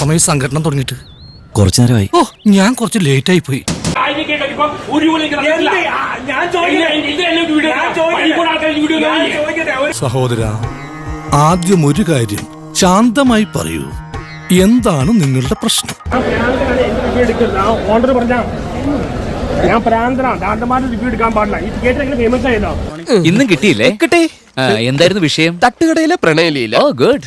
സമയം സംഘടന തുടങ്ങിയിട്ട്? കുറച്ചു നേരമായി. ഓ, ഞാൻ കുറച്ച് ലേറ്റ് ആയി പോയി. സഹോദര, ആദ്യം ഒരു കാര്യം ശാന്തമായി പറയൂ. എന്താണ് നിങ്ങളുടെ പ്രശ്നം? ഓർഡർ പറഞ്ഞാ ഞാൻ പ്രാന്തനാണ്. ഡാൻഡർമാരുടെ റിവ്യൂ എടുക്കാൻ പാടില്ല. ഈ തിയേറ്റർ എങ്ങനെ ഫേമസ് ആയതോ? ഇന്നും കിട്ടിയില്ലേ? കിട്ടി. എന്തായിരുന്നു വിഷയം? തട്ടുകടയിലെ പ്രണയലീല. ഓ ഗുഡ്.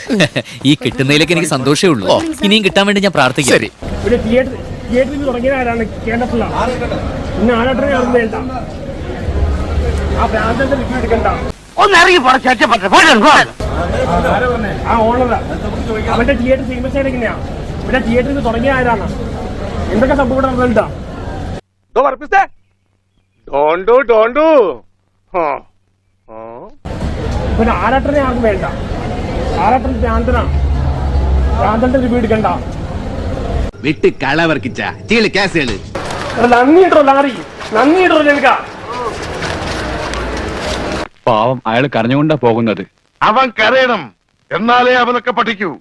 ഈ കിട്ടുന്നതിലേക്ക് എനിക്ക് സന്തോഷമേ ഉള്ളൂ. ഇനിയും കിട്ടാൻ വേണ്ടി ഞാൻ പ്രാർത്ഥിക്കാം. ശരി. ഇവിടെ തിയേറ്ററിൽ തുടങ്ങിയതാരാണ്? കേരളത്തിലാണ്. ഇന്ന് ആരാട്ടനെ അറിഞ്ഞ വേണ്ട. ആ പ്രാന്തന്റെ റിവ്യൂ എടുക്കണ്ട. ആ ഓണറാ അവന്റെ തിയേറ്റർ ഫേമസ് ആയത് എങ്ങനെയാ? ഇവിടെ തിയേറ്ററിൽ തുടങ്ങിയ ആരാണ്? എന്തൊക്കെ സംഭവം നടന്നിട്ടുണ്ടാ? പിന്നെ ആരാട്ടനെ ആർക്കും വേണ്ട. ആരാട്ടൻ ഭ്രാന്തനാണ്. ഭ്രാന്തന്റെ റിവ്യൂ എടുക്കണ്ട. വിട്ട് കളവർക്കിച്ച കേസുകള്. നന്ദിയിട്ടോ ലാറി, നന്ദിയിട്ടോ എനിക്ക്. പാവം, അയാൾ കരഞ്ഞുകൊണ്ടാ പോകുന്നത്. അവൻ കരയണം, എന്നാലേ അവനൊക്കെ പഠിക്കൂ.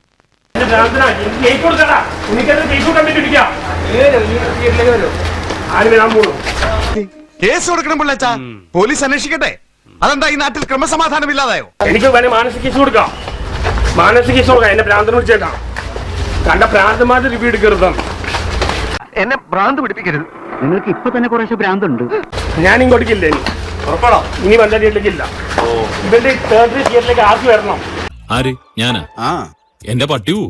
കേസ് കൊടുക്കണം പിള്ളേച്ചാ. പോലീസ് അന്വേഷിക്കട്ടെ. അതെന്താ ഈ നാട്ടിൽ ക്രമസമാധാനം ഇല്ലാതായോ? എനിക്ക് വേണേ മാനസിക കേസ് കൊടുക്കാം. മാനസിക കേസ് കൊടുക്കാം. എന്നെ ഭ്രാന്തനെ വിളിച്ചേക്കാം. കണ്ട ഭ്രാന്തന്മാരുടെ റിവ്യൂ എടുക്കരുത്. എന്നെ ഭ്രാന്ത് പിടിപ്പിക്കരുത്. നിങ്ങൾക്ക് ഇപ്പൊ തന്നെ കുറേശ്ശെ ഭ്രാന്തുണ്ട്. ഞാൻ ഇങ്ങോട്ടേക്കില്ല. ഇനി വല്ല തിയേറ്ററിലേക്കില്ല. ഇവന്റെ തേർഡ് തിയേറ്ററിലേക്ക് ആർക്ക് വരണം? ആര്? ഞാനാ? എന്റെ പട്ടിയൂ.